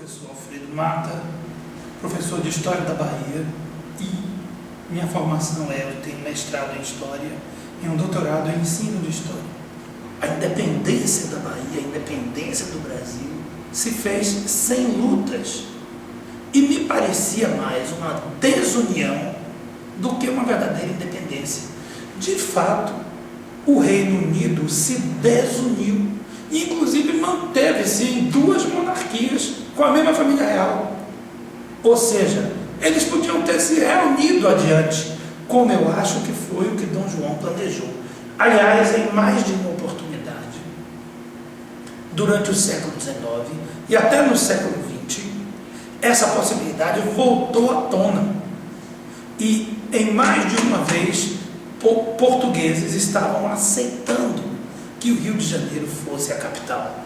professor Alfredo Mata, professor de História da Bahia, e minha formação eu tenho mestrado em História e um doutorado em Ensino de História. A independência da Bahia, a independência do Brasil, se fez sem lutas e me parecia mais uma desunião do que uma verdadeira independência. De fato, o Reino Unido se desuniu e inclusive manteve-se em duas monarquias com a mesma família real. Ou seja, eles podiam ter se reunido adiante, como eu acho que foi o que Dom João planejou. Aliás, em mais de uma oportunidade. Durante o século XIX e até no século XX, essa possibilidade voltou à tona. E em mais de uma vez, portugueses estavam aceitando que o Rio de Janeiro fosse a capital,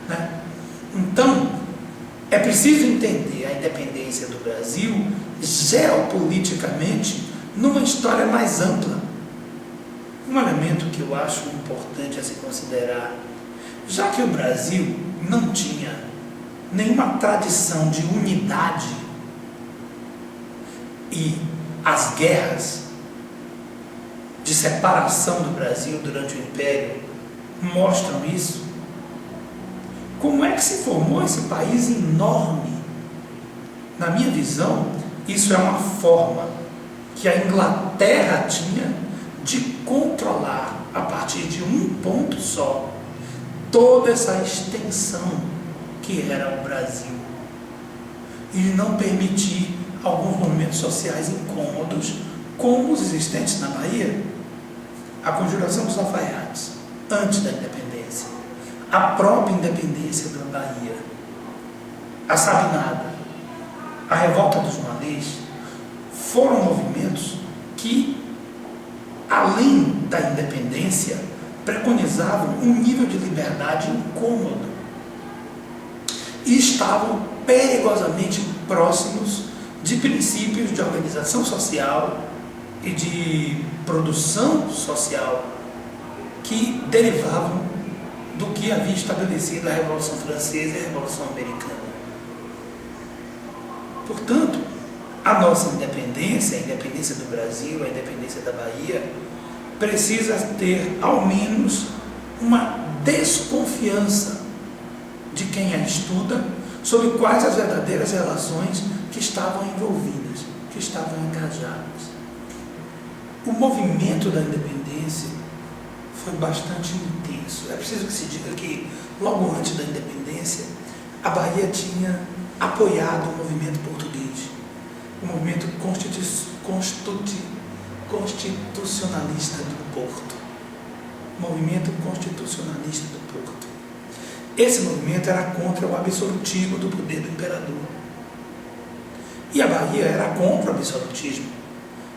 né? Então, é preciso entender a independência do Brasil geopoliticamente numa história mais ampla. Um elemento que eu acho importante a se considerar, já que o Brasil não tinha nenhuma tradição de unidade e as guerras de separação do Brasil durante o Império mostram isso. Como é que se formou esse país enorme? Na minha visão, isso é uma forma que a Inglaterra tinha de controlar, a partir de um ponto só, toda essa extensão que era o Brasil, e de não permitir alguns movimentos sociais incômodos, como os existentes na Bahia. A Conjuração dos Alfaiates, antes da independência, a própria independência da Bahia, a Sabinada, a Revolta dos Malês, foram movimentos que, além da independência, preconizavam um nível de liberdade incômodo e estavam perigosamente próximos de princípios de organização social e de produção social que derivavam do que havia estabelecido a Revolução Francesa e a Revolução Americana. Portanto, a nossa independência, a independência do Brasil, a independência da Bahia, precisa ter ao menos uma desconfiança de quem a estuda sobre quais as verdadeiras relações que estavam envolvidas, que estavam engajadas. O movimento da independência foi bastante intenso. É preciso que se diga que, logo antes da independência, a Bahia tinha apoiado o movimento português, o movimento constitucionalista do Porto. Movimento constitucionalista do Porto. Esse movimento era contra o absolutismo do poder do imperador. E a Bahia era contra o absolutismo.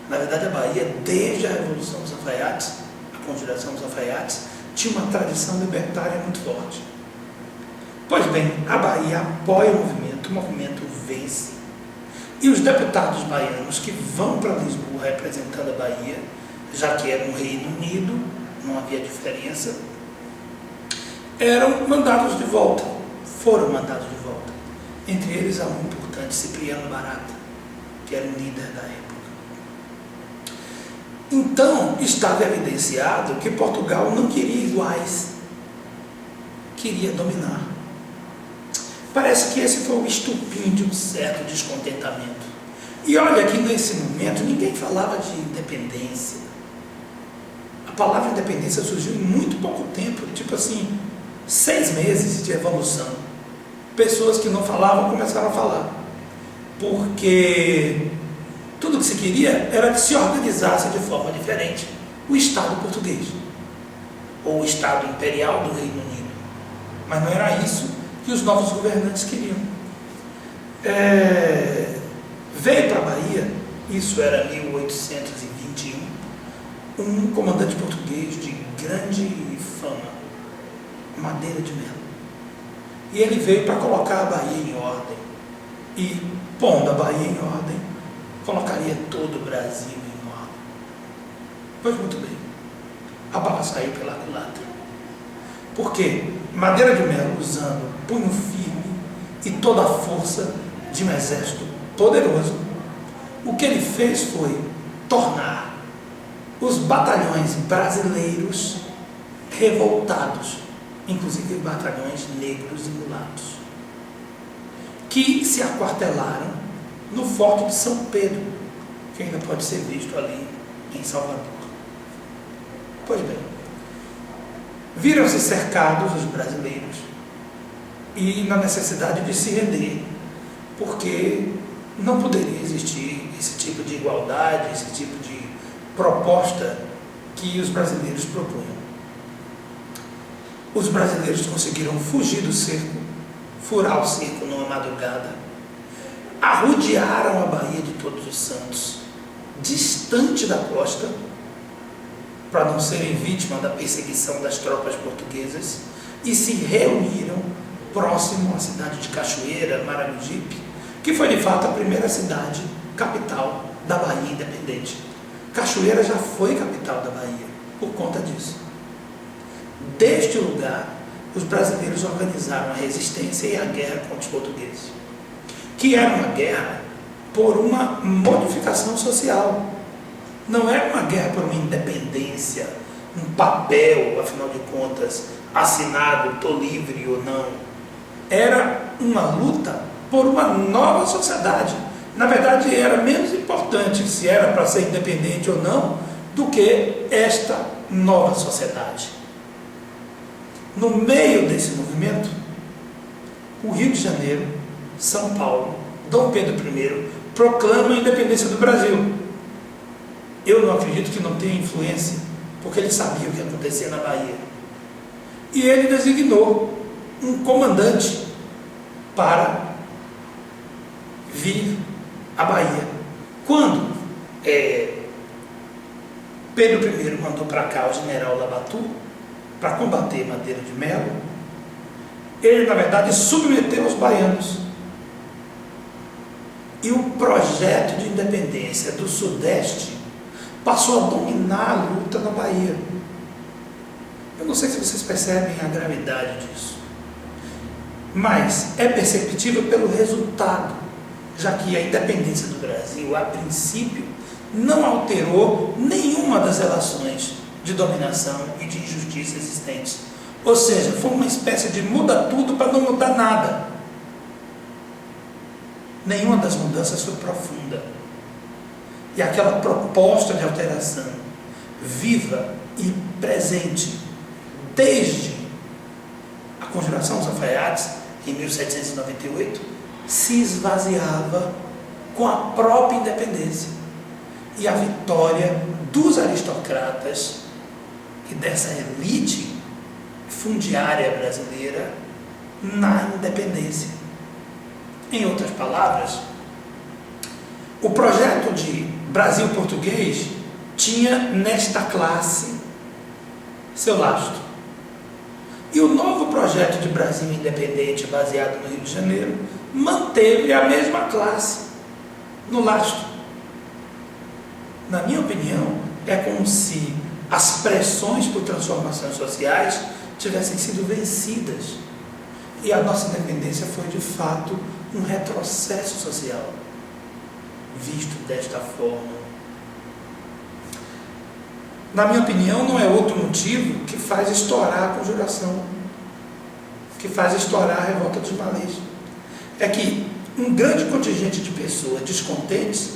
Na verdade, a Bahia, desde a Revolução dos Alfaiates, a Conjuração dos Alfaiates, tinha uma tradição libertária muito forte. Pois bem, a Bahia apoia o movimento vence. E os deputados baianos que vão para Lisboa representando a Bahia, já que era um Reino Unido, não havia diferença, eram mandados de volta, foram mandados de volta. Entre eles há um importante, Cipriano Barata, que era o líder da época. Então, estava evidenciado que Portugal não queria iguais, queria dominar. Parece que esse foi o estupim de um certo descontentamento. E olha que nesse momento ninguém falava de independência. A palavra independência surgiu em muito pouco tempo, tipo assim, 6 meses de evolução. Pessoas que não falavam começaram a falar. Porque tudo que se queria era que se organizasse de forma diferente o Estado português, ou o Estado imperial do Reino Unido. Mas não era isso que os novos governantes queriam. Veio para a Bahia, isso era 1821, um comandante português de grande fama, Madeira de Melo. E ele veio para colocar a Bahia em ordem. E, pondo a Bahia em ordem, colocaria todo o Brasil em ordem. Pois muito bem, a bala saiu pela culatra. Porque Madeira de Melo, usando punho firme e toda a força de um exército poderoso, o que ele fez foi tornar os batalhões brasileiros revoltados, inclusive batalhões negros e mulatos, que se aquartelaram no Forte de São Pedro, que ainda pode ser visto ali em Salvador. Pois bem, viram-se cercados os brasileiros e na necessidade de se render, porque não poderia existir esse tipo de igualdade, esse tipo de proposta que os brasileiros propunham. Os brasileiros conseguiram fugir do cerco, furar o cerco numa madrugada, arrodearam a Baía de Todos os Santos, distante da costa, para não serem vítimas da perseguição das tropas portuguesas, e se reuniram próximo à cidade de Cachoeira, Maragogipe, que foi de fato a primeira cidade capital da Bahia independente. Cachoeira já foi capital da Bahia por conta disso. Deste lugar, os brasileiros organizaram a resistência e a guerra contra os portugueses, que era uma guerra por uma modificação social. Não era uma guerra por uma independência, um papel, afinal de contas, assinado, estou livre ou não. Era uma luta por uma nova sociedade. Na verdade, era menos importante se era para ser independente ou não, do que esta nova sociedade. No meio desse movimento, o Rio de Janeiro, São Paulo, Dom Pedro I proclamam a independência do Brasil. Eu não acredito que não tenha influência, porque ele sabia o que acontecia na Bahia. E ele designou um comandante para vir à Bahia. Quando Pedro I mandou para cá o general Labatu para combater Madeira de Melo, ele na verdade submeteu os baianos. E o projeto de independência do Sudeste passou a dominar a luta na Bahia. Eu não sei se vocês percebem a gravidade disso, mas é perceptível pelo resultado, já que a independência do Brasil, a princípio, não alterou nenhuma das relações de dominação e de injustiça existentes. Ou seja, foi uma espécie de muda tudo para não mudar nada. Nenhuma das mudanças foi profunda. E aquela proposta de alteração viva e presente desde a Conjuração dos Alfaiates, em 1798, se esvaziava com a própria independência e a vitória dos aristocratas e dessa elite fundiária brasileira na independência. Em outras palavras, o projeto de Brasil português tinha nesta classe seu lastro. E o novo projeto de Brasil independente, baseado no Rio de Janeiro, manteve a mesma classe no lastro. Na minha opinião, é como se as pressões por transformações sociais tivessem sido vencidas. E a nossa independência foi, de fato, um retrocesso social, visto desta forma. Na minha opinião, não é outro motivo que faz estourar a Conjuração, que faz estourar a revolta dos malês. É que um grande contingente de pessoas descontentes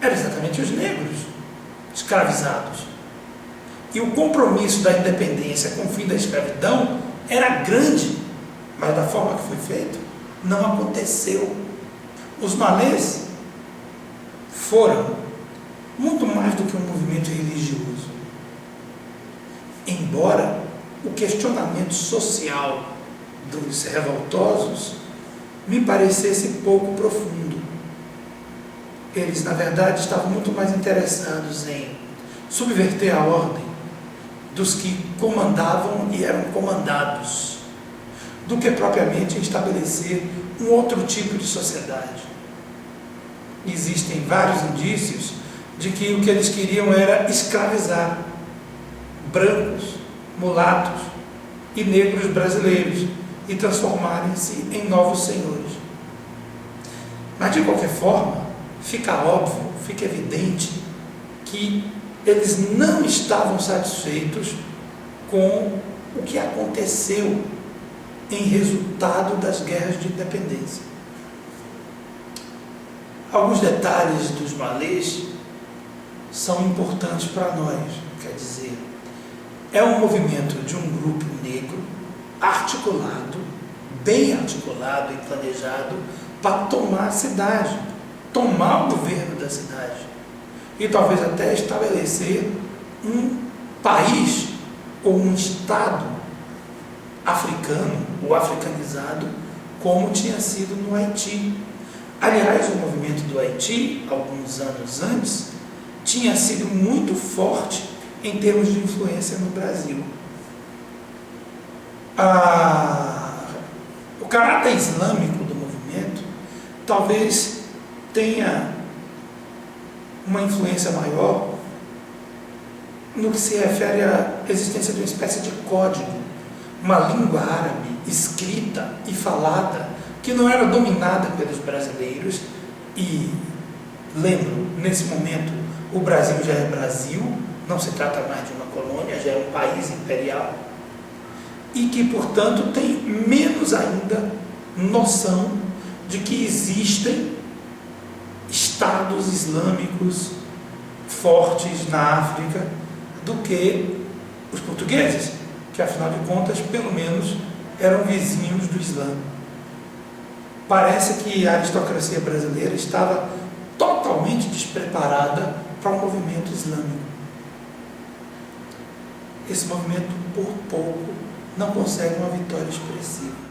eram exatamente os negros, escravizados. E o compromisso da independência com o fim da escravidão era grande, mas da forma que foi feito, não aconteceu. Os malês foram muito mais do que um movimento religioso. Embora o questionamento social dos revoltosos me parecesse pouco profundo. Eles, na verdade, estavam muito mais interessados em subverter a ordem dos que comandavam e eram comandados, do que propriamente em estabelecer um outro tipo de sociedade. Existem vários indícios de que o que eles queriam era escravizar brancos, mulatos e negros brasileiros e transformarem-se em novos senhores. Mas de qualquer forma, fica óbvio, fica evidente que eles não estavam satisfeitos com o que aconteceu em resultado das guerras de independência. Alguns detalhes dos malês são importantes para nós, quer dizer, é um movimento de um grupo negro articulado, bem articulado e planejado para tomar a cidade, tomar o governo da cidade e talvez até estabelecer um país ou um estado africano ou africanizado como tinha sido no Haiti. Aliás, o movimento do Haiti, alguns anos antes, tinha sido muito forte em termos de influência no Brasil. O caráter islâmico do movimento talvez tenha uma influência maior no que se refere à existência de uma espécie de código, uma língua árabe escrita e falada que não era dominada pelos brasileiros. E lembro, nesse momento o Brasil já é Brasil, não se trata mais de uma colônia, já é um país imperial, e que, portanto, tem menos ainda noção de que existem estados islâmicos fortes na África do que os portugueses, que afinal de contas, pelo menos, eram vizinhos do Islã. Parece que a aristocracia brasileira estava totalmente despreparada para o movimento islâmico. Esse movimento, por pouco, não consegue uma vitória expressiva.